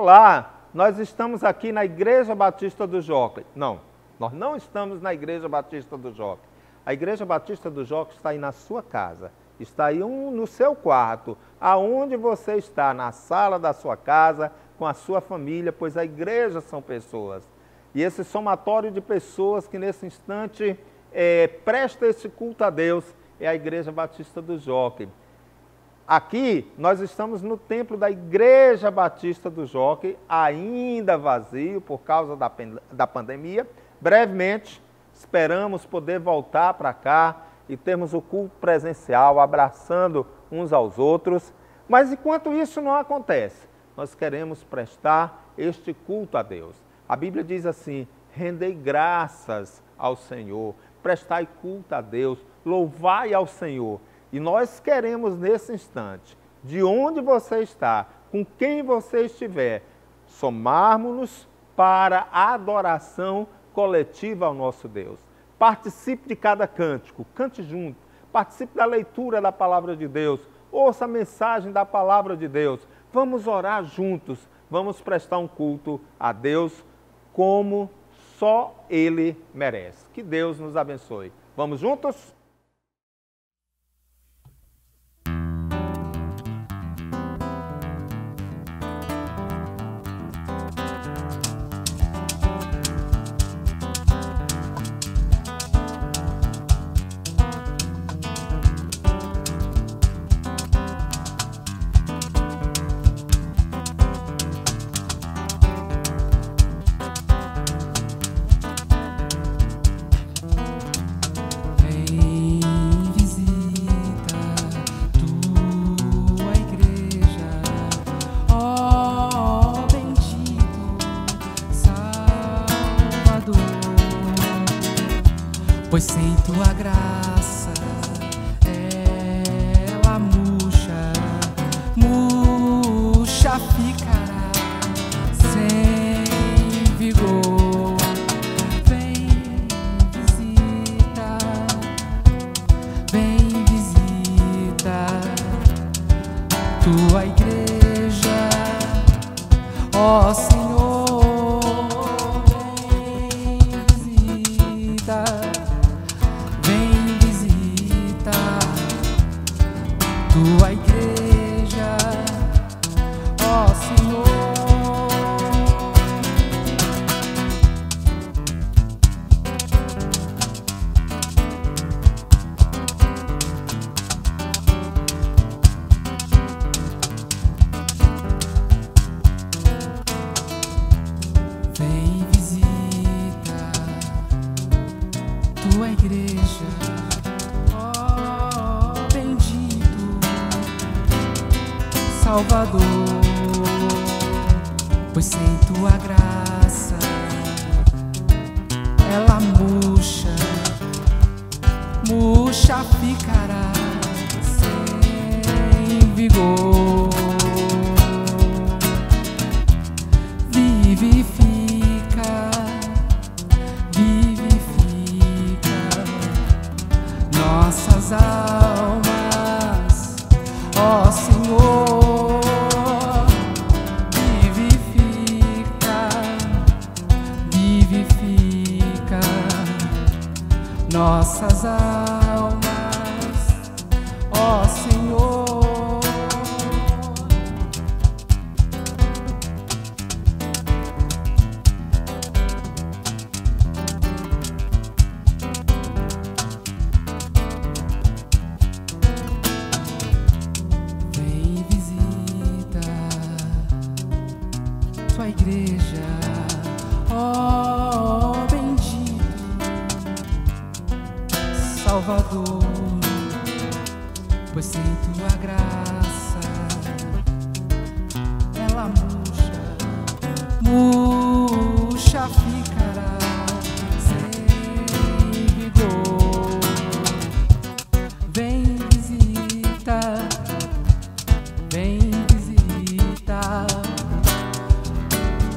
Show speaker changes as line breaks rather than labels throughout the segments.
Olá, nós estamos aqui na Igreja Batista do Jockey. Não, nós não estamos na Igreja Batista do Jockey. A Igreja Batista do Jockey está aí na sua casa, está aí no seu quarto, aonde você está, na sala da sua casa, com a sua família, pois a igreja são pessoas. E esse somatório de pessoas que nesse instante presta esse culto a Deus é a Igreja Batista do Jockey. Aqui nós estamos no templo da Igreja Batista do Jockey, ainda vazio por causa da pandemia. Brevemente esperamos poder voltar para cá e termos o culto presencial, abraçando uns aos outros. Mas enquanto isso não acontece, nós queremos prestar este culto a Deus. A Bíblia diz assim: rendei graças ao Senhor, prestai culto a Deus, louvai ao Senhor. E nós queremos nesse instante, de onde você está, com quem você estiver, somarmos-nos para a adoração coletiva ao nosso Deus. Participe de cada cântico, cante junto, participe da leitura da palavra de Deus, ouça a mensagem da palavra de Deus. Vamos orar juntos, vamos prestar um culto a Deus como só Ele merece. Que Deus nos abençoe. Vamos juntos?
Pois sem tua graça ela murcha ficará sem vigor. Vem visita tua igreja, ó Senhor. Tua igreja, ó Senhor. Vem visita tua igreja, Salvador, pois sem tua graça ela murcha ficará sem vigor. Vivifica nossas almas, ó Senhor. Nossas almas, ó Senhor. Vem visita tua igreja, ó Salvador, pois sem tua graça ela murcha ficará sem vigor. Vem visita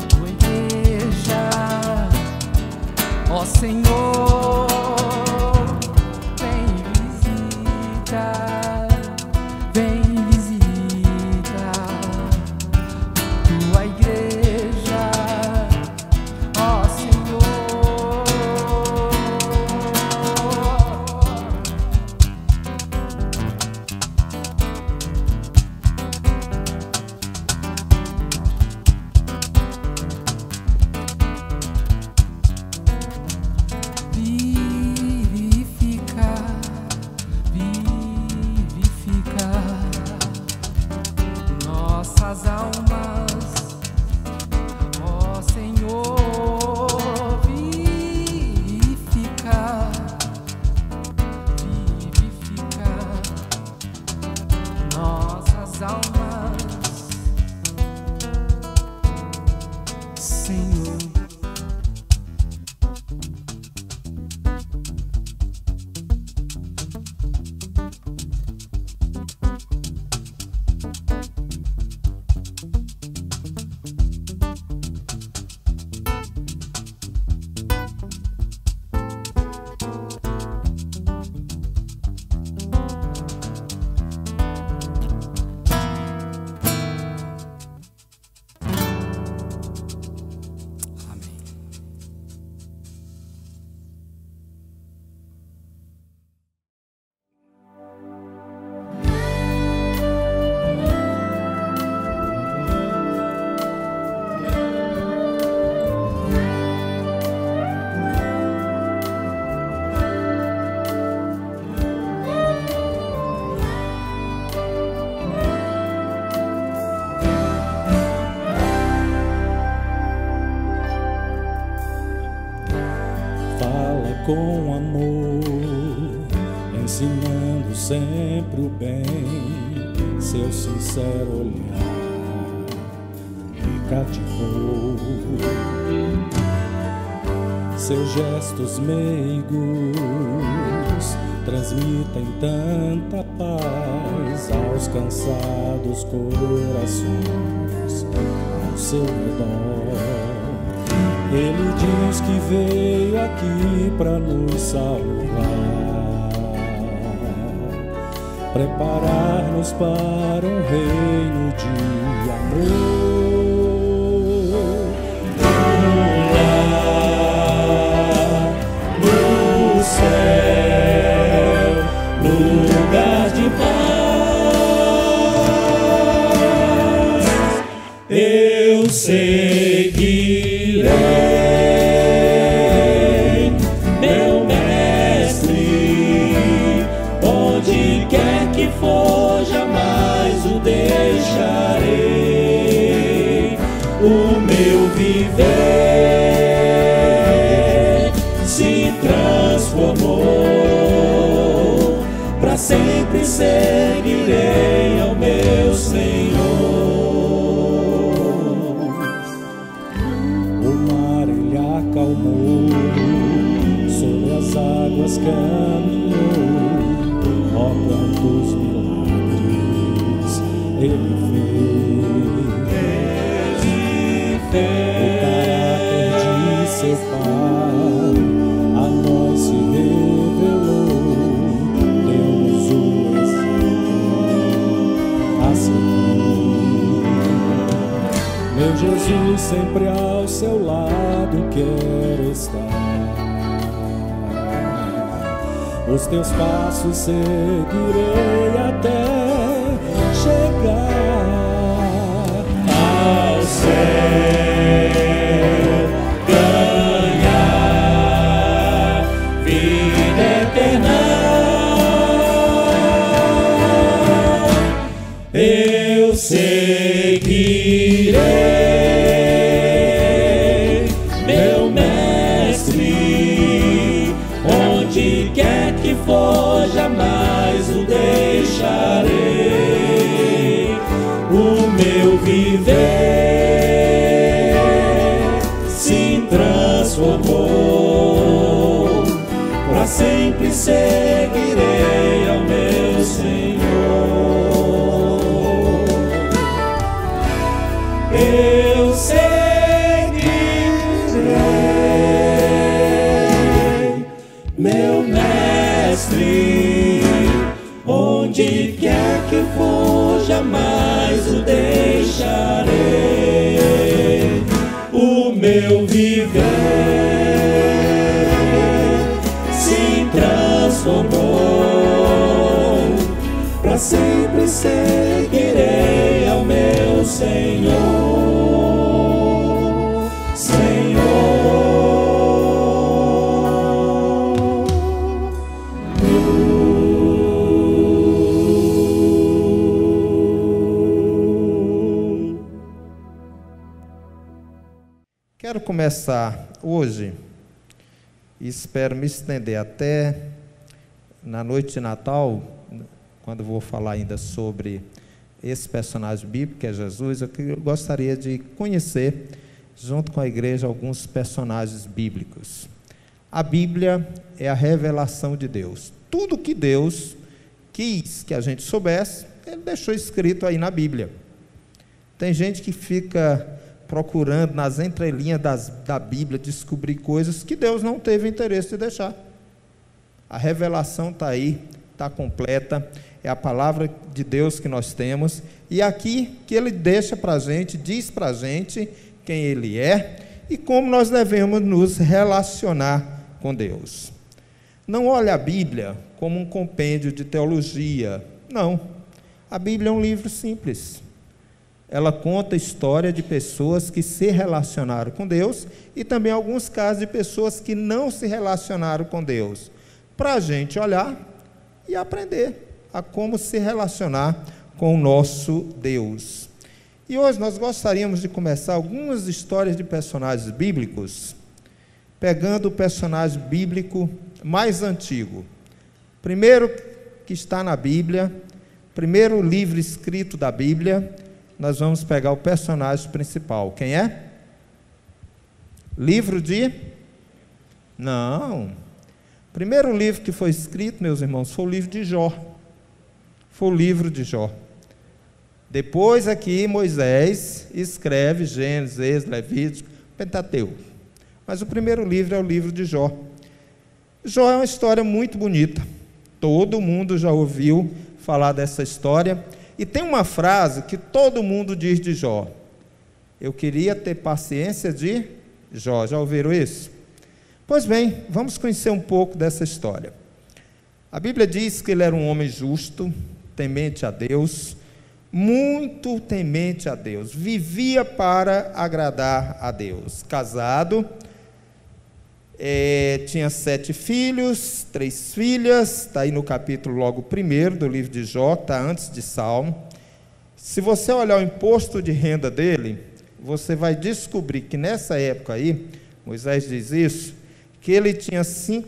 tua igreja, ó Senhor. Vem visita tua igreja. das almas, Senhor.
Com amor, ensinando sempre o bem, seu sincero olhar me cativou, seus gestos meigos transmitem tanta paz aos cansados corações ao seu redor. Ele diz que veio aqui para nos salvar, preparar-nos para um reino de amor. Lá no céu, lugar de paz, eu seguirei. O meu viver se transformou, para sempre seguirei ao meu Senhor. O mar ele acalmou, sobre as águas caminhou, ó quantos milagres ele fez. O caráter de seu Pai a nós se revelou, deu-nos o exemplo a seguir. Meu Jesus, sempre ao seu lado quero estar, os teus passos seguirei até chegar ao céu. Eu seguirei meu mestre, onde quer que for, jamais o deixarei. O meu viver se transformou, para sempre seguirei ao meu Senhor. Eu seguirei meu mestre, onde quer que for, jamais o deixarei. O meu viver se transformou, para sempre seguirei ao meu Senhor.
Quero começar hoje, e espero me estender até na noite de Natal, quando vou falar ainda sobre esse personagem bíblico, que é Jesus, eu gostaria de conhecer, junto com a igreja, alguns personagens bíblicos. A Bíblia é a revelação de Deus. Tudo que Deus quis que a gente soubesse, Ele deixou escrito aí na Bíblia. Tem gente que fica procurando nas entrelinhas da Bíblia descobrir coisas que Deus não teve interesse de deixar. A revelação está aí, está completa, é a palavra de Deus que nós temos, e aqui que Ele deixa para a gente, diz para a gente quem Ele é e como nós devemos nos relacionar com Deus. Não olhe a Bíblia como um compêndio de teologia, não. A Bíblia é um livro simples. Ela conta a história de pessoas que se relacionaram com Deus e também alguns casos de pessoas que não se relacionaram com Deus, para a gente olhar e aprender a como se relacionar com o nosso Deus. E hoje nós gostaríamos de começar algumas histórias de personagens bíblicos, pegando o personagem bíblico mais antigo. Primeiro que está na Bíblia, primeiro livro escrito da Bíblia, nós vamos pegar o personagem principal. Quem é? Livro de? Não. O primeiro livro que foi escrito, meus irmãos, foi o livro de Jó. Foi o livro de Jó. Depois aqui Moisés escreve Gênesis, Êxodo, Levítico, Pentateuco. Mas o primeiro livro é o livro de Jó. Jó é uma história muito bonita. Todo mundo já ouviu falar dessa história. E tem uma frase que todo mundo diz de Jó: eu queria ter paciência de Jó. Já ouviram isso? Pois bem, vamos conhecer um pouco dessa história. A Bíblia diz que ele era um homem justo, temente a Deus, muito temente a Deus, vivia para agradar a Deus, casado, tinha 7 filhos, 3 filhas, está aí no capítulo logo 1 do livro de Jó, está antes de Salmo. Se você olhar o imposto de renda dele, você vai descobrir que nessa época aí, Moisés diz isso, que ele tinha 7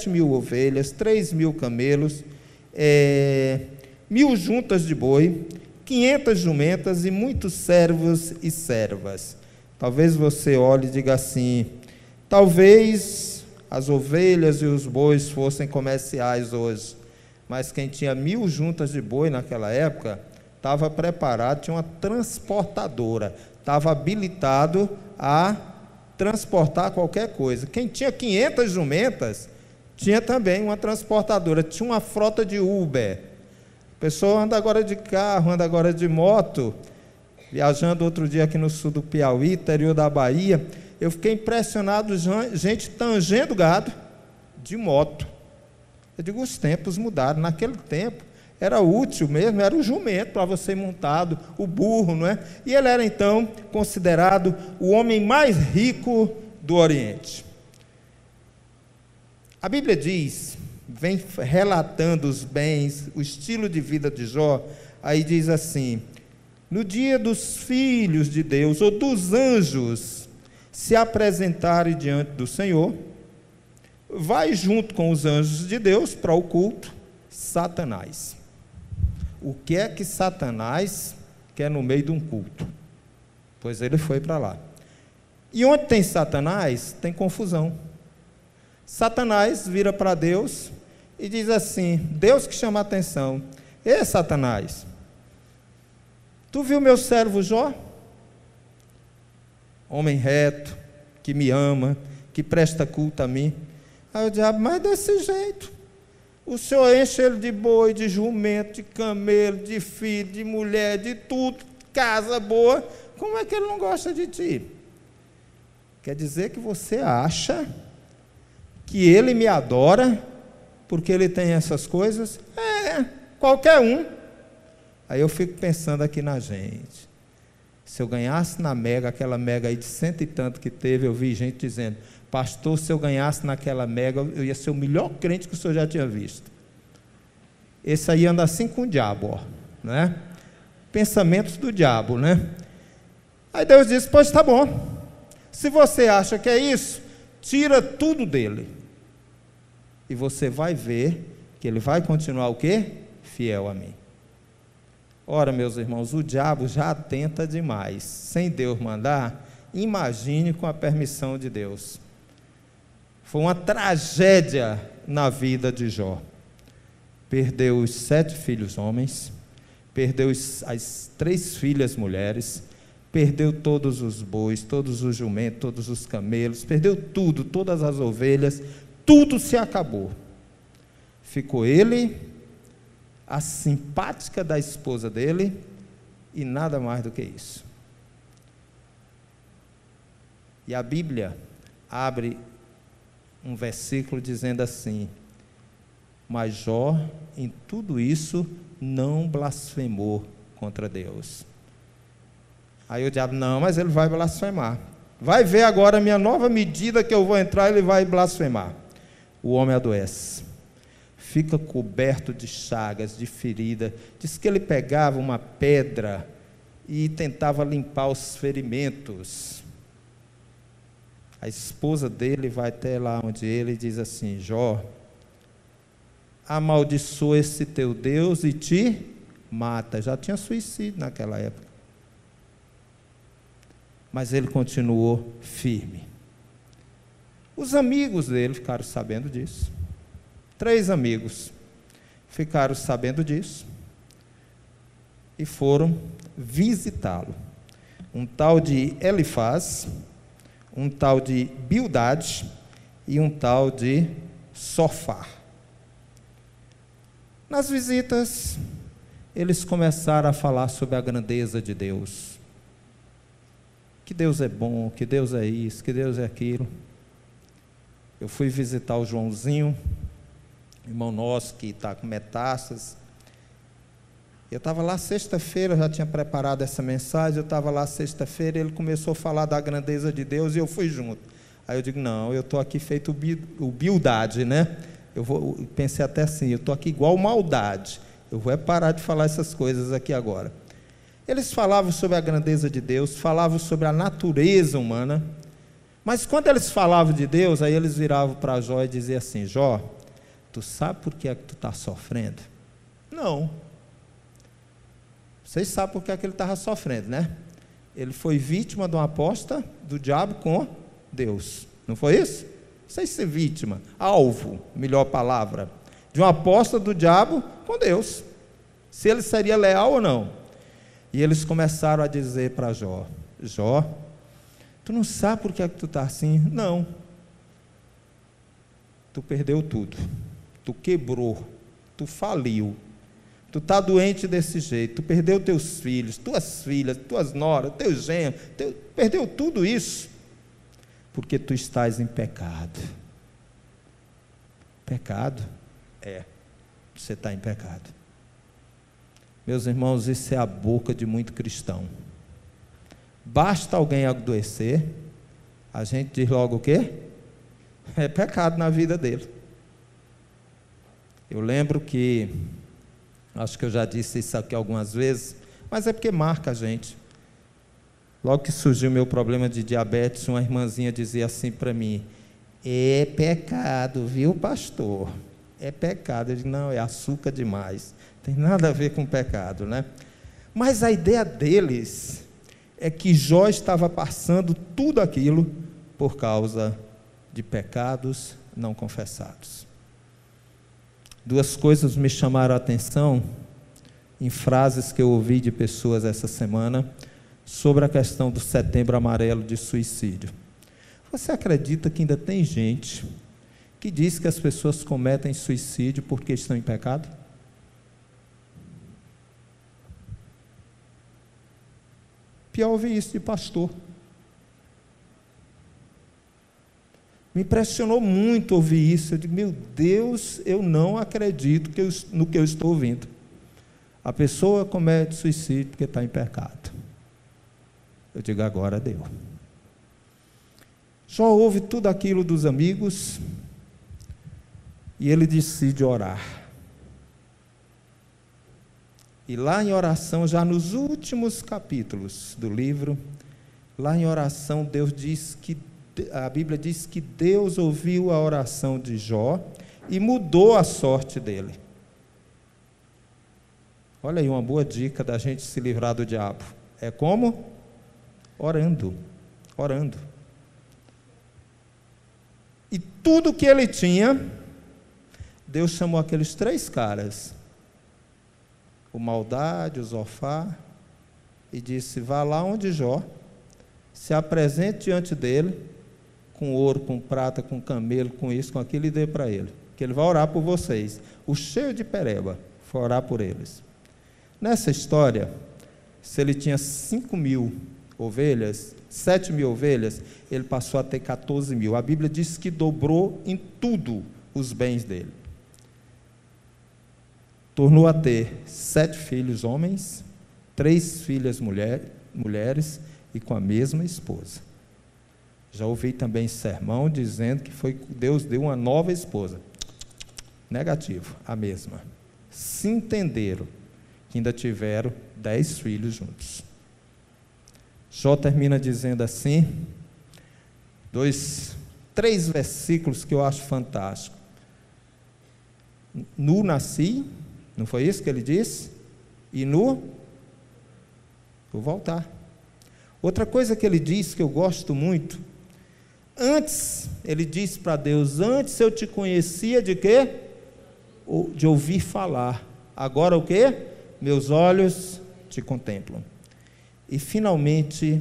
mil ovelhas, 3 mil camelos, 1.000 juntas de boi, 500 jumentas e muitos servos e servas. Talvez você olhe e diga assim: talvez as ovelhas e os bois fossem comerciais hoje, mas quem tinha 1.000 juntas de boi naquela época estava preparado, tinha uma transportadora, estava habilitado a transportar qualquer coisa. Quem tinha 500 jumentas tinha também uma transportadora, tinha uma frota de Uber. A pessoa anda agora de carro, anda agora de moto. Viajando outro dia aqui no sul do Piauí, interior da Bahia, eu fiquei impressionado, gente tangendo gado de moto. Eu digo, os tempos mudaram. Naquele tempo era útil mesmo, era o jumento para você ir montado, o burro, não é? E ele era então considerado o homem mais rico do Oriente. A Bíblia diz, vem relatando os bens, o estilo de vida de Jó, aí diz assim: no dia dos filhos de Deus, ou dos anjos, se apresentarem diante do Senhor, vai junto com os anjos de Deus para o culto Satanás. O que é que Satanás quer no meio de um culto? Pois ele foi para lá. E onde tem Satanás, tem confusão. Satanás vira para Deus e diz assim, Deus que chama a atenção: ei, Satanás, tu viu meu servo Jó? Homem reto, que me ama, que presta culto a mim. Aí o diabo, mas desse jeito, o Senhor enche ele de boi, de jumento, de camelo, de filho, de mulher, de tudo, casa boa, como é que ele não gosta de ti? Quer dizer que você acha que ele me adora porque ele tem essas coisas? Qualquer um. Aí eu fico pensando aqui na gente. Se eu ganhasse na Mega, aquela Mega aí de 100 e tanto que teve, eu vi gente dizendo: pastor, se eu ganhasse naquela Mega, eu ia ser o melhor crente que o senhor já tinha visto. Esse aí anda assim com o diabo, ó, né? Pensamentos do diabo, né? Aí Deus disse: pois tá bom, se você acha que é isso, tira tudo dele, e você vai ver que ele vai continuar o quê? Fiel a mim. Ora, meus irmãos, o diabo já tenta demais. Sem Deus mandar, imagine com a permissão de Deus. Foi uma tragédia na vida de Jó. Perdeu os 7 filhos homens, perdeu as 3 filhas mulheres, perdeu todos os bois, todos os jumentos, todos os camelos, perdeu tudo, todas as ovelhas, tudo se acabou. Ficou ele, a simpática da esposa dele, e nada mais do que isso. E a Bíblia abre um versículo dizendo assim: mas Jó, em tudo isso, não blasfemou contra Deus. Aí o diabo, não, mas ele vai blasfemar. Vai ver agora a minha nova medida que eu vou entrar, ele vai blasfemar. O homem adoece, fica coberto de chagas, de ferida. Diz que ele pegava uma pedra e tentava limpar os ferimentos. A esposa dele vai até lá onde ele diz assim: Jó, amaldiçoa esse teu Deus e te mata. Já tinha suicídio naquela época. Mas ele continuou firme. Os amigos dele ficaram sabendo disso. 3 amigos ficaram sabendo disso e foram visitá-lo. Um tal de Elifaz, um tal de Bildade e um tal de Sofar. Nas visitas, eles começaram a falar sobre a grandeza de Deus. Que Deus é bom, que Deus é isso, que Deus é aquilo. Eu fui visitar o Joãozinho, irmão nosso que está com metástase. Eu estava lá sexta-feira, eu já tinha preparado essa mensagem, eu estava lá sexta-feira e ele começou a falar da grandeza de Deus e eu fui junto. Aí eu digo, não, eu estou aqui feito o Bildade, né? Eu pensei até assim, eu estou aqui igual maldade, eu vou parar de falar essas coisas aqui agora. Eles falavam sobre a grandeza de Deus, falavam sobre a natureza humana, mas quando eles falavam de Deus, aí eles viravam para Jó e diziam assim: Jó, tu sabe por que é que tu está sofrendo? Não. Vocês sabem por que é que ele estava sofrendo, né? Ele foi vítima de uma aposta do diabo com Deus, não foi isso? Não sei se vítima, alvo, melhor palavra, de uma aposta do diabo com Deus, se ele seria leal ou não. E eles começaram a dizer para Jó: Jó, tu não sabe por que é que tu está assim? Não. Tu perdeu tudo, tu quebrou, tu faliu, tu está doente desse jeito, tu perdeu teus filhos, tuas filhas, tuas noras, teus genros, perdeu tudo isso, porque tu estás em pecado. Pecado? É, você está em pecado. Meus irmãos, isso é a boca de muito cristão. Basta alguém adoecer, a gente diz logo o quê? É pecado na vida dele. Eu lembro que, acho que eu já disse isso aqui algumas vezes, mas é porque marca a gente. Logo que surgiu o meu problema de diabetes, uma irmãzinha dizia assim para mim: é pecado, viu, pastor? É pecado. Eu digo, não, é açúcar demais. Tem nada a ver com pecado, né? Mas a ideia deles é que Jó estava passando tudo aquilo por causa de pecados não confessados. 2 coisas me chamaram a atenção em frases que eu ouvi de pessoas essa semana sobre a questão do Setembro Amarelo de suicídio. Você acredita que ainda tem gente que diz que as pessoas cometem suicídio porque estão em pecado? Pior ouvir isso de pastor. Me impressionou muito ouvir isso. Eu digo, meu Deus, eu não acredito no que eu estou ouvindo. A pessoa comete suicídio porque está em pecado. Eu digo, agora deu. Jó ouve tudo aquilo dos amigos e ele decide orar. E lá em oração, já nos últimos capítulos do livro, lá em oração, a Bíblia diz que Deus ouviu a oração de Jó e mudou a sorte dele. Olha aí uma boa dica da gente se livrar do diabo. É como? Orando. Orando. E tudo que ele tinha, Deus chamou aqueles 3 caras, o Maldade, o Zofar, e disse: vá lá onde Jó, se apresente diante dele, com ouro, com prata, com camelo, com isso, com aquilo, e dê para ele, que ele vai orar por vocês. O cheio de pereba foi orar por eles. Nessa história, se ele tinha 5.000 ovelhas, 7.000 ovelhas, ele passou a ter 14.000. A Bíblia diz que dobrou em tudo os bens dele. Tornou a ter 7 filhos homens, 3 filhas mulheres e com a mesma esposa. Já ouvi também sermão dizendo que Deus deu uma nova esposa. Negativo, a mesma. Se entenderam que ainda tiveram 10 filhos juntos. Jó termina dizendo assim, 3 versículos que eu acho fantástico. Nu nasci, não foi isso que ele disse? E nu vou voltar. Outra coisa que ele diz que eu gosto muito, antes, ele diz para Deus, antes eu te conhecia de quê? De ouvir falar. Agora o quê? Meus olhos te contemplam. E finalmente,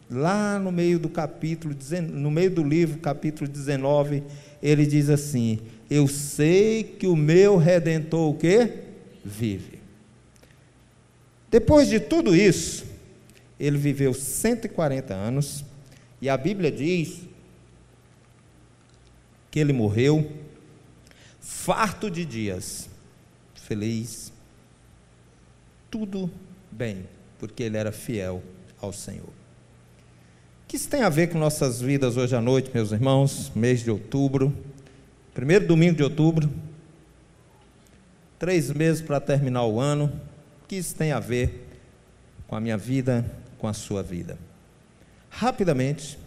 lá no meio do capítulo, no meio do livro, capítulo 19, ele diz assim: eu sei que o meu Redentor o quê? Vive. Depois de tudo isso, ele viveu 140 anos, e a Bíblia diz que ele morreu farto de dias, feliz, tudo bem, porque ele era fiel ao Senhor. O que isso tem a ver com nossas vidas hoje à noite, meus irmãos? Mês de outubro, primeiro domingo de outubro, 3 meses para terminar o ano. O que isso tem a ver com a minha vida, com a sua vida? Rapidamente,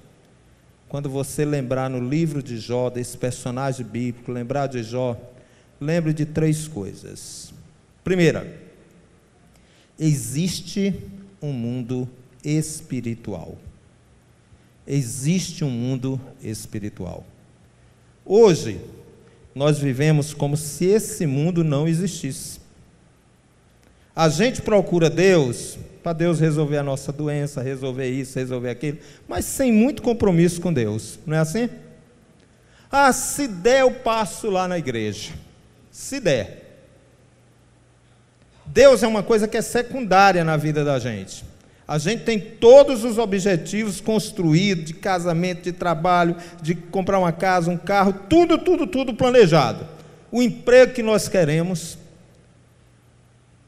quando você lembrar no livro de Jó, desse personagem bíblico, lembrar de Jó, lembre de 3 coisas. Primeira, existe um mundo espiritual. Existe um mundo espiritual. Hoje, nós vivemos como se esse mundo não existisse. A gente procura Deus, para Deus resolver a nossa doença, resolver isso, resolver aquilo, mas sem muito compromisso com Deus, não é assim? Ah, se der eu passo lá na igreja, se der. Deus é uma coisa que é secundária na vida da gente. A gente tem todos os objetivos construídos, de casamento, de trabalho, de comprar uma casa, um carro, tudo planejado. O emprego que nós queremos.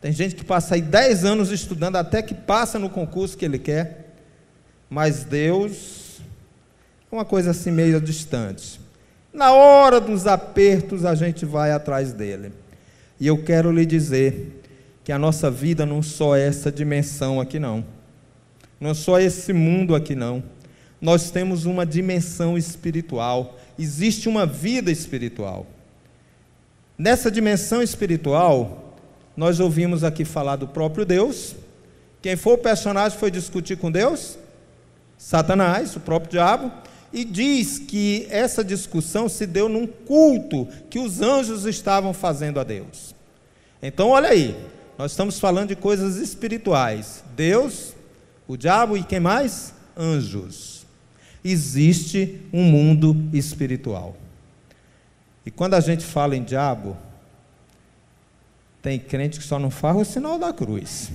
Tem gente que passa aí 10 anos estudando, até que passa no concurso que ele quer. Mas Deus é uma coisa assim meio distante. Na hora dos apertos a gente vai atrás dele. E eu quero lhe dizer que a nossa vida não só é essa dimensão aqui não. Não é só esse mundo aqui não. Nós temos uma dimensão espiritual. Existe uma vida espiritual. Nessa dimensão espiritual, nós ouvimos aqui falar do próprio Deus. Quem foi o personagem foi discutir com Deus? Satanás, o próprio diabo. E diz que essa discussão se deu num culto que os anjos estavam fazendo a Deus. Então olha aí, nós estamos falando de coisas espirituais. Deus, o diabo e quem mais? Anjos. Existe um mundo espiritual. E quando a gente fala em diabo, tem crente que só não fala o sinal da cruz.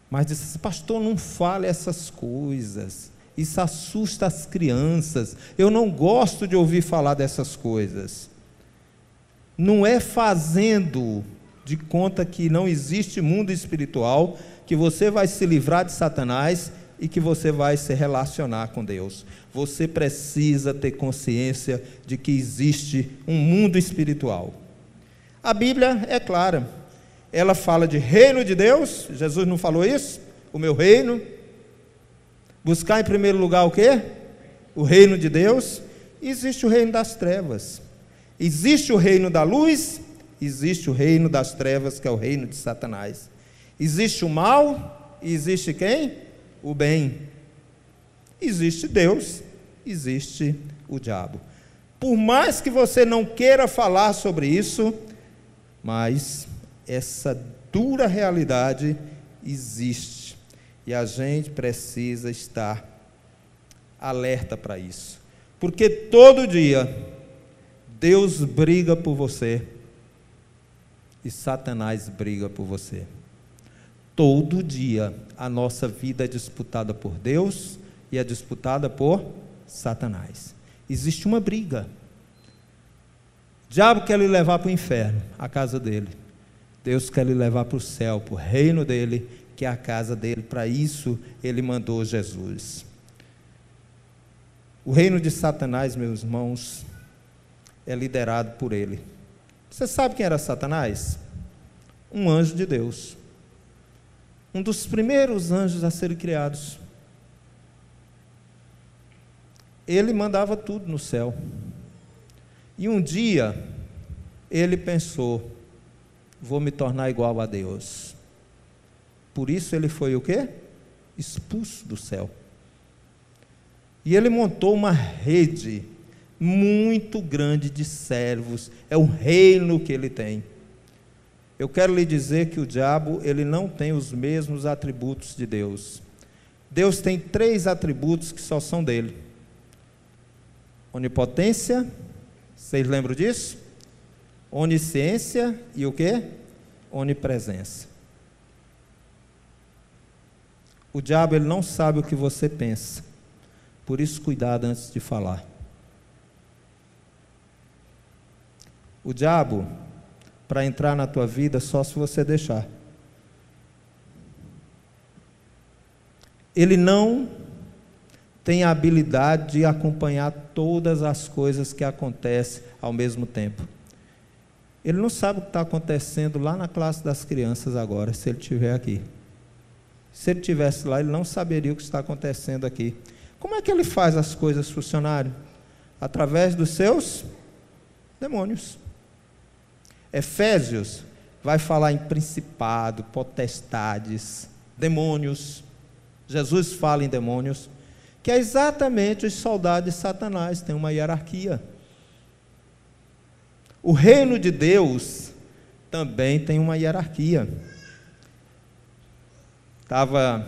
Mas diz assim, pastor, não fale essas coisas. Isso assusta as crianças. Eu não gosto de ouvir falar dessas coisas. Não é fazendo de conta que não existe mundo espiritual que você vai se livrar de Satanás e que você vai se relacionar com Deus. Você precisa ter consciência de que existe um mundo espiritual. A Bíblia é clara. Ela fala de reino de Deus. Jesus não falou isso? O meu reino. Buscar em primeiro lugar o quê? O reino de Deus. E existe o reino das trevas. Existe o reino da luz existe o reino das trevas, que é o reino de Satanás. Existe o mal e existe quem? O bem. Existe Deus, existe o diabo. Por mais que você não queira falar sobre isso, mas essa dura realidade existe. E a gente precisa estar alerta para isso. Porque todo dia Deus briga por você e Satanás briga por você. Todo dia a nossa vida é disputada por Deus e é disputada por Satanás. Existe uma briga. O diabo quer lhe levar para o inferno, a casa dele. Deus quer lhe levar para o céu, para o reino dele, que é a casa dele. Para isso ele mandou Jesus. O reino de Satanás, meus irmãos, é liderado por ele. Você sabe quem era Satanás? Um anjo de Deus. Um dos primeiros anjos a serem criados. Ele mandava tudo no céu. E um dia, ele pensou, vou me tornar igual a Deus. Por isso ele foi o quê? Expulso do céu. E ele montou uma rede muito grande de servos. É o reino que ele tem. Eu quero lhe dizer que o diabo, ele não tem os mesmos atributos de Deus. Deus tem 3 atributos que só são dele. Onipotência, vocês lembram disso? Onisciência e o quê? Onipresença. O diabo, ele não sabe o que você pensa. Por isso, cuidado antes de falar. O diabo, para entrar na tua vida, só se você deixar. Ele não tem a habilidade de acompanhar todas as coisas que acontecem ao mesmo tempo. Ele não sabe o que está acontecendo lá na classe das crianças agora, se ele estiver aqui. Se ele estivesse lá, ele não saberia o que está acontecendo aqui. Como é que ele faz as coisas funcionarem? Através dos seus demônios. Efésios vai falar em principado, potestades, demônios. Jesus fala em demônios, que é exatamente os soldados de Satanás, tem uma hierarquia. O reino de Deus também tem uma hierarquia. Estava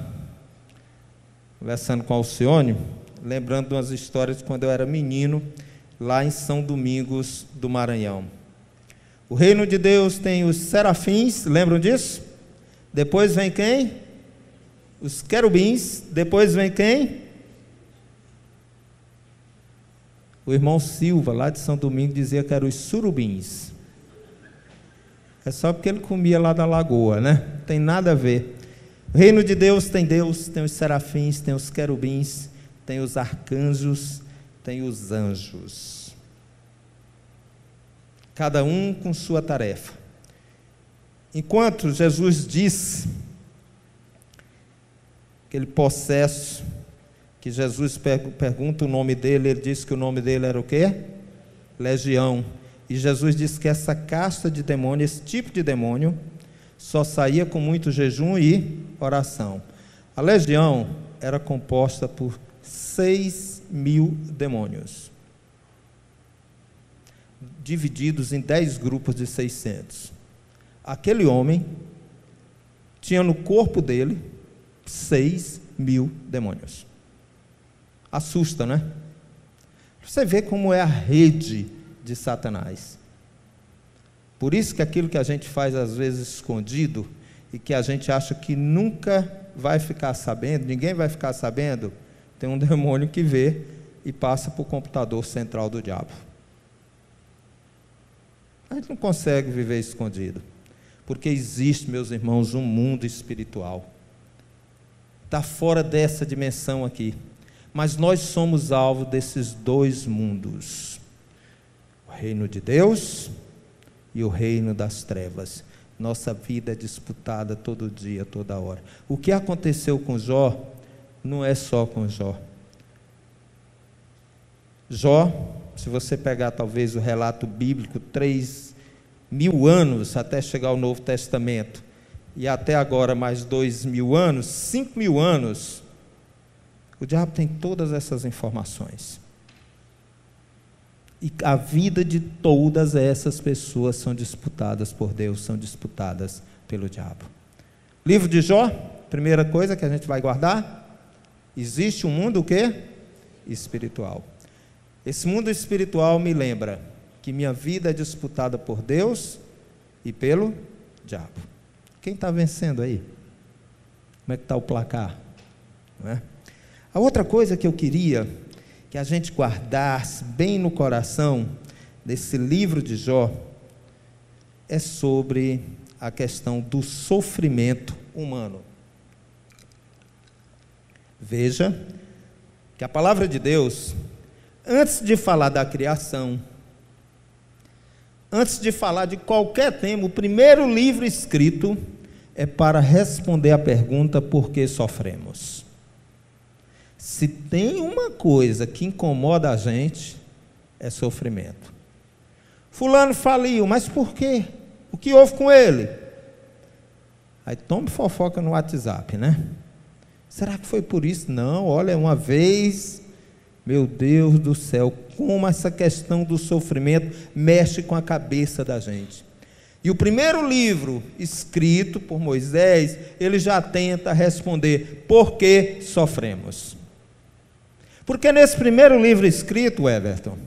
conversando com a Alcione, lembrando de umas histórias de quando eu era menino, lá em São Domingos do Maranhão. O reino de Deus tem os serafins, lembram disso? Depois vem quem? Os querubins. Depois vem quem? O irmão Silva, lá de São Domingos, dizia que eram os surubins. É só porque ele comia lá da lagoa, né? Não tem nada a ver. O reino de Deus, tem os serafins, tem os querubins, tem os arcanjos, tem os anjos. Cada um com sua tarefa. Enquanto Jesus disse, aquele possesso, que Jesus pergunta o nome dele, ele disse que o nome dele era o quê? Legião. E Jesus disse que essa casta de demônio, esse tipo de demônio, só saía com muito jejum e oração. A legião era composta por 6.000 demônios, divididos em 10 grupos de 600. Aquele homem tinha no corpo dele 6.000 demônios. Assusta, né? Você vê como é a rede de Satanás. Por isso que aquilo que a gente faz às vezes escondido e que a gente acha que nunca vai ficar sabendo, ninguém vai ficar sabendo, tem um demônio que vê e passa para o computador central do diabo. A gente não consegue viver escondido, porque existe, meus irmãos, um mundo espiritual. Está fora dessa dimensão aqui. Mas nós somos alvo desses 2 mundos. O reino de Deus e o reino das trevas. Nossa vida é disputada todo dia, toda hora. O que aconteceu com Jó, não é só com Jó. Jó, se você pegar talvez o relato bíblico, 3 1000 anos até chegar ao Novo Testamento, e até agora mais 2000 anos, 5000 anos, o diabo tem todas essas informações. E a vida de todas essas pessoas são disputadas por Deus, são disputadas pelo diabo. Livro de Jó, primeira coisa que a gente vai guardar, existe um mundo o quê? Espiritual. Esse mundo espiritual me lembra que minha vida é disputada por Deus e pelo diabo. Quem está vencendo aí? Como é que está o placar? Não é? A outra coisa que eu queria que a gente guardasse bem no coração desse livro de Jó é sobre a questão do sofrimento humano. Veja que a palavra de Deus, antes de falar da criação, antes de falar de qualquer tema, o primeiro livro escrito é para responder a pergunta: por que sofremos? Se tem uma coisa que incomoda a gente, é sofrimento. Fulano faliu, mas por quê? O que houve com ele? Aí toma fofoca no WhatsApp, né? Será que foi por isso? Não, olha, uma vez, meu Deus do céu, como essa questão do sofrimento mexe com a cabeça da gente. E o primeiro livro escrito por Moisés, ele já tenta responder: por que sofremos? Porque nesse primeiro livro escrito, Everton,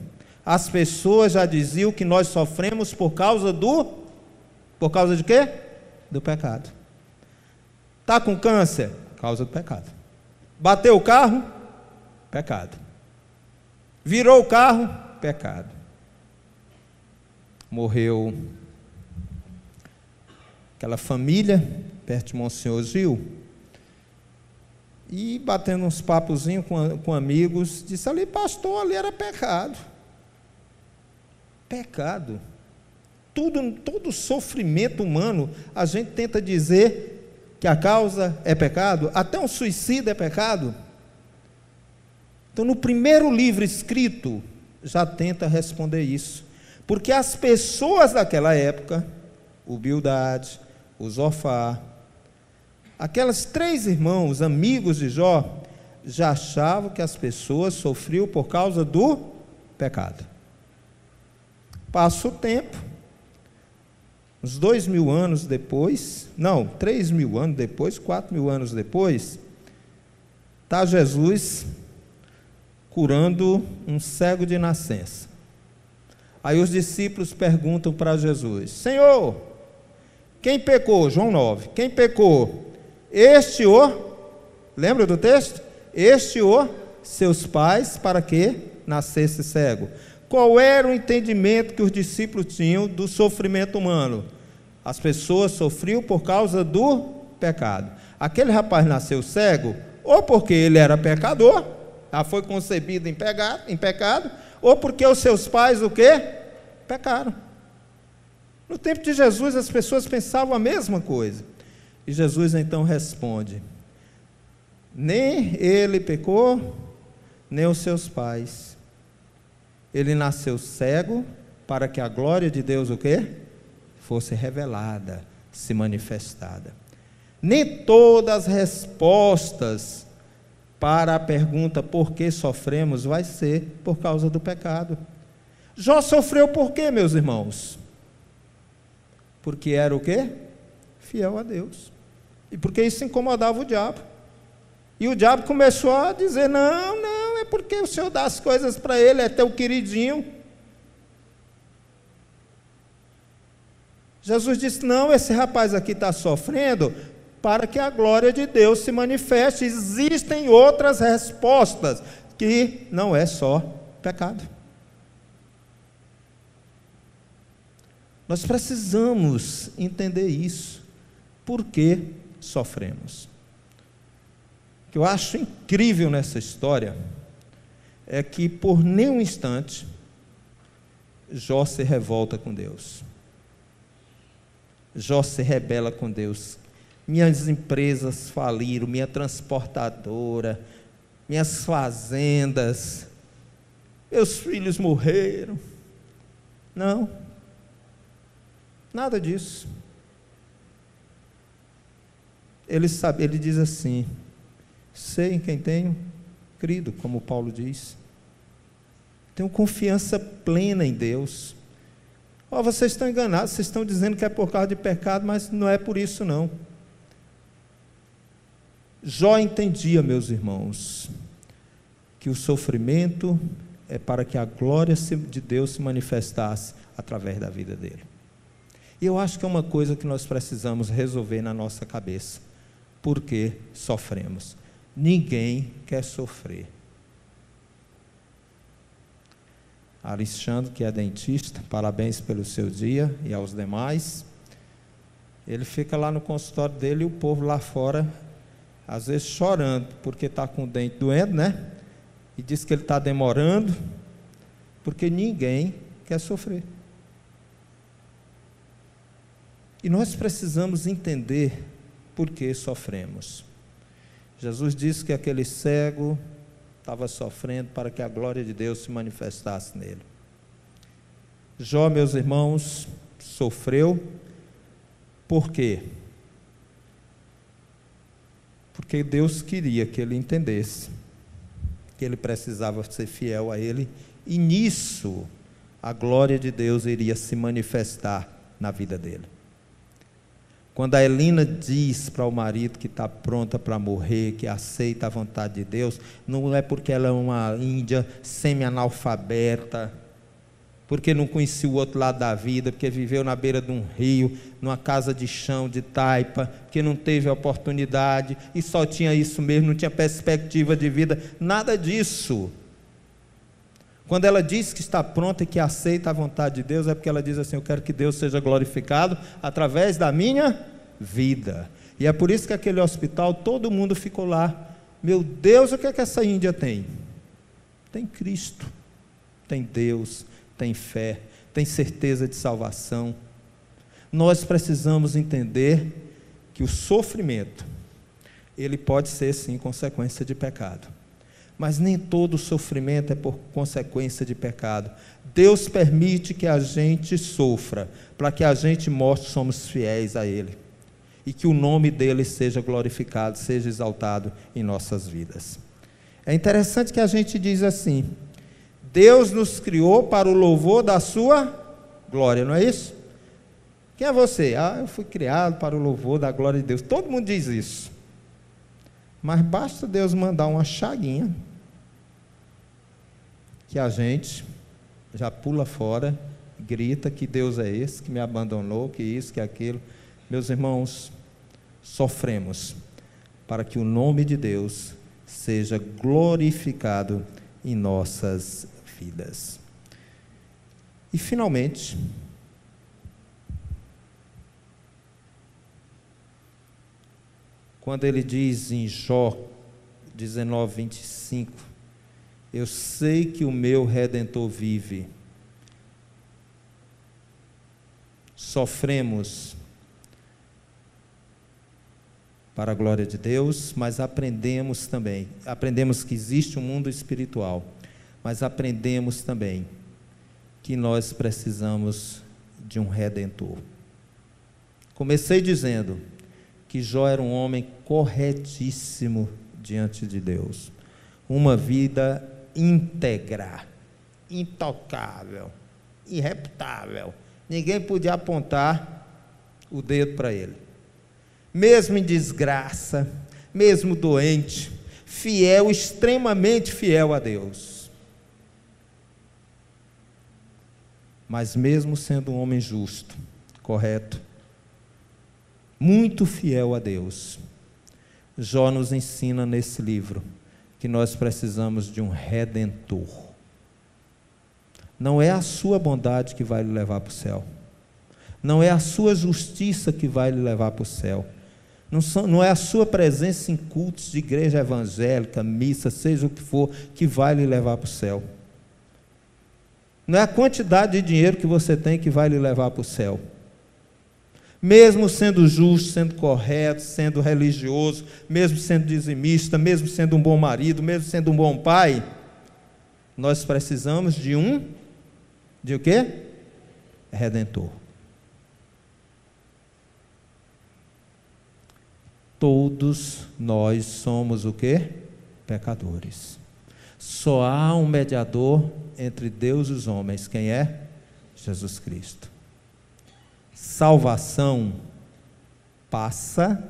as pessoas já diziam que nós sofremos por causa de quê? Do pecado. Está com câncer? Por causa do pecado. Bateu o carro? Pecado. Virou o carro? Pecado. Morreu aquela família perto de Monsenhor Gil, e batendo uns papozinhos com amigos, disse ali: pastor, ali era pecado. Pecado. Todo sofrimento humano, a gente tenta dizer que a causa é pecado, até um suicídio é pecado. Então, no primeiro livro escrito, já tenta responder isso, porque as pessoas daquela época, o Bildade, o Zofar, aquelas 3 irmãos, amigos de Jó, já achavam que as pessoas sofriam por causa do pecado. Passa o tempo, uns 2000 anos depois, não, 3000 anos depois, 4000 anos depois, está Jesus curando um cego de nascença. Aí os discípulos perguntam para Jesus: Senhor, quem pecou? João 9, quem pecou? Este ou, lembra do texto? Este ou seus pais, para que nascesse cego? Qual era o entendimento que os discípulos tinham do sofrimento humano? As pessoas sofriam por causa do pecado. Aquele rapaz nasceu cego, ou porque ele era pecador, foi concebido em pecado, ou porque os seus pais o quê? Pecaram. No tempo de Jesus, as pessoas pensavam a mesma coisa. E Jesus então responde: nem ele pecou, nem os seus pais. Ele nasceu cego para que a glória de Deus o quê? Fosse revelada, se manifestada. Nem todas as respostas para a pergunta por que sofremos vai ser por causa do pecado. Jó sofreu por quê, meus irmãos? Porque era o quê? Fiel a Deus. E porque isso incomodava o diabo. E o diabo começou a dizer: não, é porque o Senhor dá as coisas para ele, é teu queridinho. Jesus disse: não, esse rapaz aqui está sofrendo para que a glória de Deus se manifeste. Existem outras respostas, que não é só pecado. Nós precisamos entender isso. Por que sofremos? O que eu acho incrível nessa história é que por nenhum instante Jó se revolta com Deus. Jó se rebela com Deus. Minhas empresas faliram, minha transportadora, minhas fazendas, meus filhos morreram. Não. Nada disso. Ele sabe, ele diz assim: sei em quem tenho crido, como Paulo diz. Tenho confiança plena em Deus. Vocês estão enganados, vocês estão dizendo que é por causa de pecado, mas não é por isso não. Jó entendia, meus irmãos, que o sofrimento é para que a glória de Deus se manifestasse através da vida dele. E eu acho que é uma coisa que nós precisamos resolver na nossa cabeça. Por que sofremos? Ninguém quer sofrer. Alexandre, que é dentista, parabéns pelo seu dia, e aos demais. Ele fica lá no consultório dele e o povo lá fora, às vezes chorando, porque está com o dente doendo, né? E diz que ele está demorando, porque ninguém quer sofrer. E nós precisamos entender por que sofremos. Jesus disse que aquele cego estava sofrendo para que a glória de Deus se manifestasse nele. Jó, meus irmãos, sofreu. Por quê? Porque Deus queria que ele entendesse que ele precisava ser fiel a ele, e nisso a glória de Deus iria se manifestar na vida dele. Quando a Elina diz para o marido que está pronta para morrer, que aceita a vontade de Deus, não é porque ela é uma índia semi-analfabeta, porque não conhecia o outro lado da vida, porque viveu na beira de um rio, numa casa de chão, de taipa, que não teve oportunidade, e só tinha isso mesmo, não tinha perspectiva de vida, nada disso. Quando ela diz que está pronta e que aceita a vontade de Deus, é porque ela diz assim: eu quero que Deus seja glorificado através da minha vida. E é por isso que aquele hospital, todo mundo ficou lá. Meu Deus, o que é que essa índia tem? Tem Cristo, tem Deus, tem fé, tem certeza de salvação. Nós precisamos entender que o sofrimento, ele pode ser sim consequência de pecado, mas nem todo sofrimento é por consequência de pecado. Deus permite que a gente sofra, para que a gente mostre que somos fiéis a Ele, e que o nome dEle seja glorificado, seja exaltado em nossas vidas. É interessante que a gente diz assim: Deus nos criou para o louvor da sua glória, não é isso? Quem é você? Eu fui criado para o louvor da glória de Deus. Todo mundo diz isso. Mas basta Deus mandar uma chaguinha, que a gente já pula fora, grita que Deus é esse, que me abandonou, que isso, que aquilo. Meus irmãos, sofremos para que o nome de Deus seja glorificado em nossas vidas. E finalmente, quando ele diz em Jó 19:25, eu sei que o meu Redentor vive. Sofremos para a glória de Deus, mas aprendemos também, aprendemos que existe um mundo espiritual, mas aprendemos também que nós precisamos de um Redentor. Comecei dizendo que Jó era um homem corretíssimo diante de Deus, uma vida íntegra, intocável, irreputável, ninguém podia apontar o dedo para ele, mesmo em desgraça, mesmo doente, fiel, extremamente fiel a Deus. Mas mesmo sendo um homem justo, correto, muito fiel a Deus, Jó nos ensina nesse livro que nós precisamos de um Redentor. Não é a sua bondade que vai lhe levar para o céu, não é a sua justiça que vai lhe levar para o céu, não é a sua presença em cultos de igreja evangélica, missa, seja o que for, que vai lhe levar para o céu. Não é a quantidade de dinheiro que você tem que vai lhe levar para o céu. Mesmo sendo justo, sendo correto, sendo religioso, mesmo sendo dizimista, mesmo sendo um bom marido, mesmo sendo um bom pai, nós precisamos de o quê? Redentor.
Todos nós somos o quê? Pecadores. Só há um mediador entre Deus e os homens. Quem é? Jesus Cristo. Salvação passa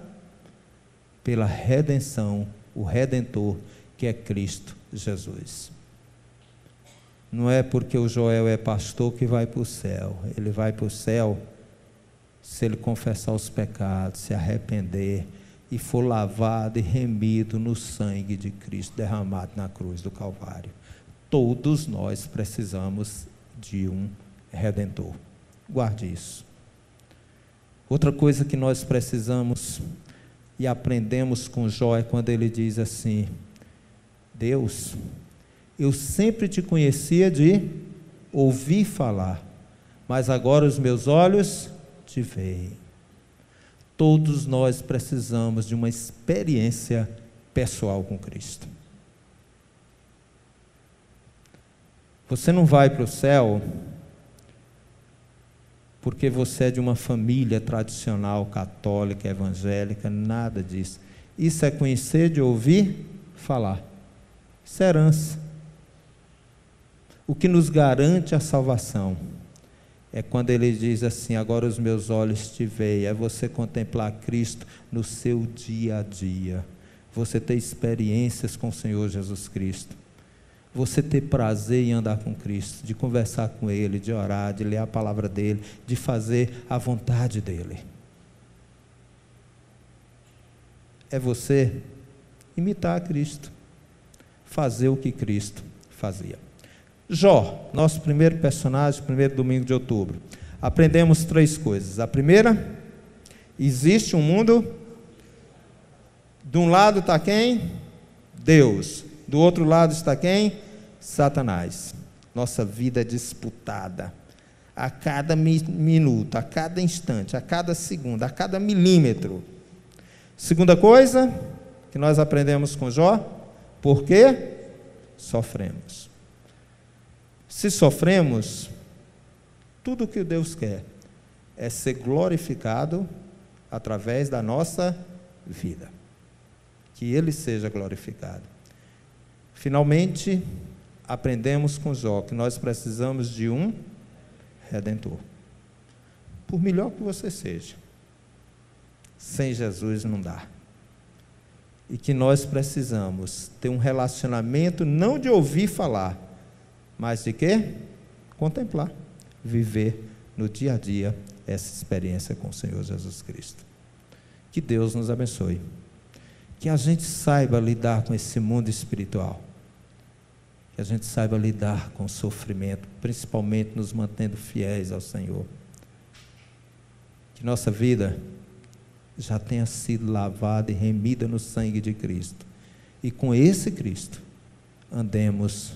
pela redenção, o Redentor, que é Cristo Jesus. Não é porque o Joel é pastor que vai para o céu. Ele vai para o céu se ele confessar os pecados, se arrepender e for lavado e remido no sangue de Cristo derramado na cruz do Calvário. Todos nós precisamos de um Redentor. Guarde isso. Outra coisa que nós precisamos e aprendemos com Jó é quando ele diz assim: Deus, eu sempre te conhecia de ouvir falar, mas agora os meus olhos te veem. Todos nós precisamos de uma experiência pessoal com Cristo. Você não vai para o céu porque você é de uma família tradicional, católica, evangélica, nada disso. Isso é conhecer de ouvir falar. Isso é herança. O que nos garante a salvação é quando ele diz assim: agora os meus olhos te veem. É você contemplar Cristo no seu dia a dia. Você ter experiências com o Senhor Jesus Cristo. Você ter prazer em andar com Cristo, de conversar com Ele, de orar, de ler a palavra dEle, de fazer a vontade dEle. É você imitar a Cristo, fazer o que Cristo fazia. Jó, nosso primeiro personagem, primeiro domingo de outubro. Aprendemos 3 coisas. A primeira, existe um mundo. De um lado está quem? Deus. Do outro lado está quem? Satanás. Nossa vida é disputada. A cada minuto, a cada instante, a cada segundo, a cada milímetro. Segunda coisa que nós aprendemos com Jó: por quê? Sofremos. Se sofremos, tudo o que Deus quer é ser glorificado através da nossa vida. Que Ele seja glorificado. Finalmente, aprendemos com Jó que nós precisamos de um Redentor. Por melhor que você seja, sem Jesus não dá. E que nós precisamos ter um relacionamento não de ouvir falar, mas de quê? Contemplar, viver no dia a dia essa experiência com o Senhor Jesus Cristo. Que Deus nos abençoe. Que a gente saiba lidar com esse mundo espiritual. Que a gente saiba lidar com o sofrimento, principalmente nos mantendo fiéis ao Senhor. Que nossa vida já tenha sido lavada e remida no sangue de Cristo. E com esse Cristo, andemos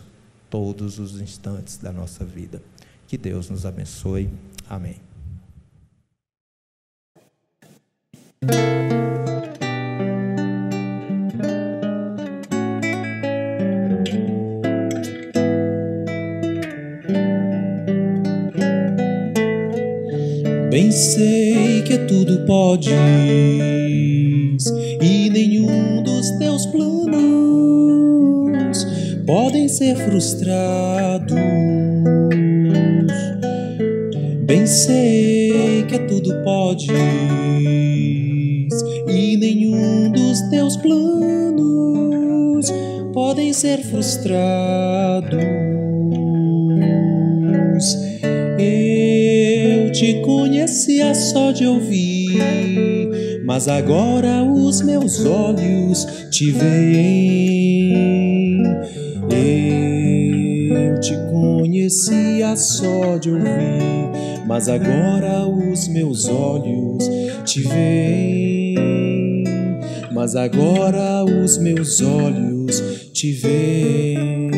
todos os instantes da nossa vida. Que Deus nos abençoe. Amém.
Bem sei que tudo podes e nenhum dos teus planos podem ser frustrados. Bem sei que tudo podes e nenhum dos teus planos podem ser frustrados. Eu te conhecia só de ouvir, mas agora os meus olhos te veem. Eu te conhecia só de ouvir, mas agora os meus olhos te veem. Mas agora os meus olhos te veem.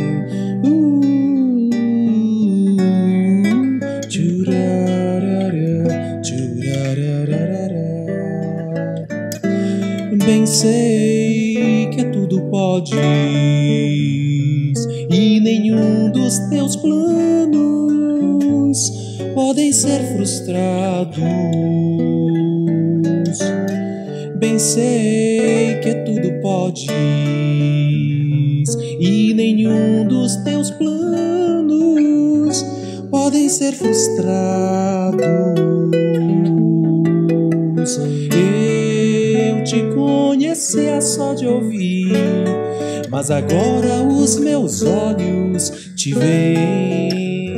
Bem sei que tudo podes e nenhum dos teus planos podem ser frustrados. bem sei que tudo podes e nenhum dos teus planos podem ser frustrados. Eu te conhecia só de ouvir, mas agora os meus olhos te veem.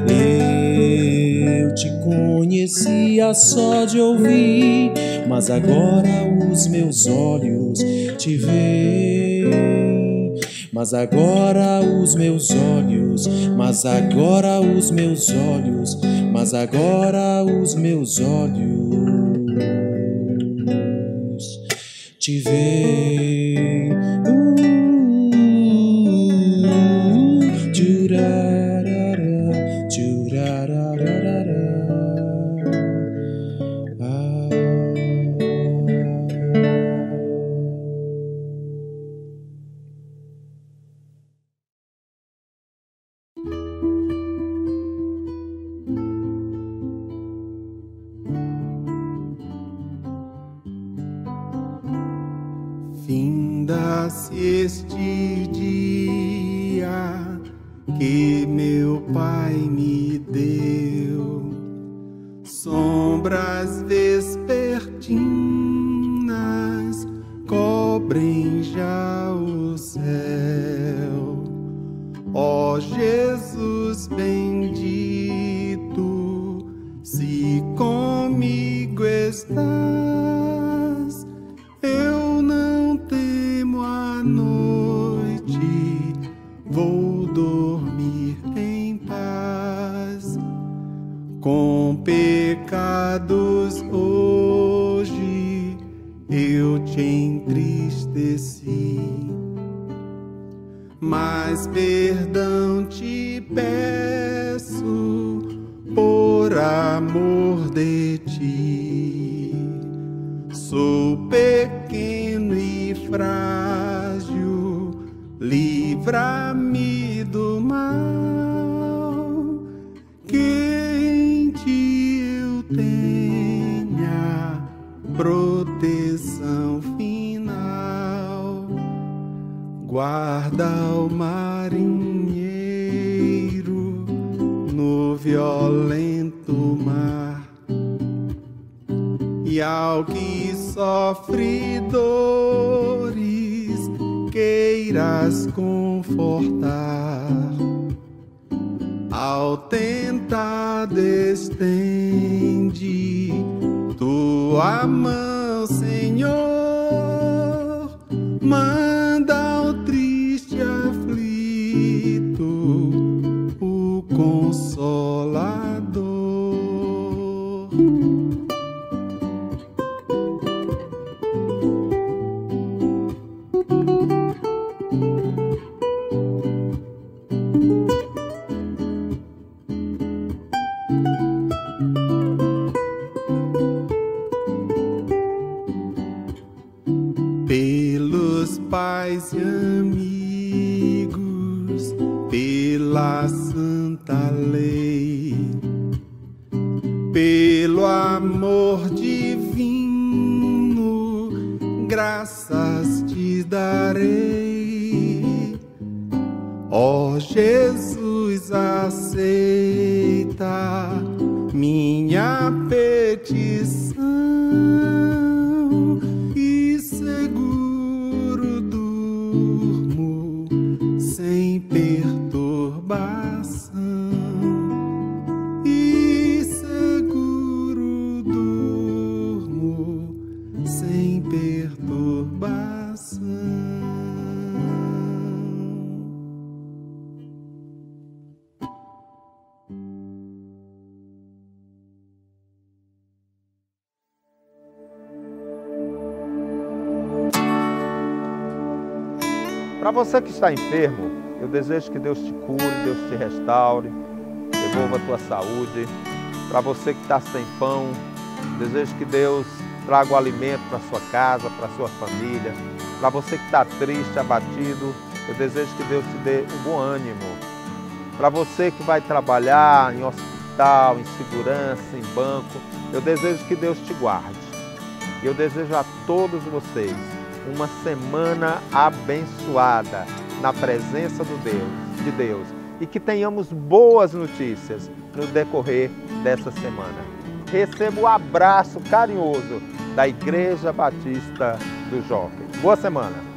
Eu te conhecia só de ouvir, mas agora os meus olhos te veem. Mas agora os meus olhos, mas agora os meus olhos, mas agora os meus olhos te veem.
Finda-se este dia que meu Pai me deu, sombras vespertinas cobrem já o céu. Ó Jesus bendito, se comigo estás, eu não temo a noite, vou dormir em paz. Com pecados hoje eu te entristeci, mas perdão te peço por amor de ti. Sou pequeno e frágil, livra-me do mal, que em ti eu tenha proteção final. Guarda o marinheiro no violento mar, e ao que sofre dores queiras confortar. Ao tentado estende tua mão, Senhor, manda ao triste aflito o Consolador. Pelos pais e amigos, pela santa lei, pelo amor divino, graças te darei. Ó Jesus, aceita minha petição, e seguro durmo sem perturbação, e seguro durmo sem perturbação.
Para você que está enfermo, eu desejo que Deus te cure, Deus te restaure, devolva a tua saúde. Para você que está sem pão, desejo que Deus traga o alimento para sua casa, para sua família. Para você que está triste, abatido, eu desejo que Deus te dê um bom ânimo. Para você que vai trabalhar em hospital, em segurança, em banco, eu desejo que Deus te guarde. Eu desejo a todos vocês uma semana abençoada na presença de Deus e que tenhamos boas notícias no decorrer dessa semana. Receba o abraço carinhoso da Igreja Batista do Jockey. Boa semana!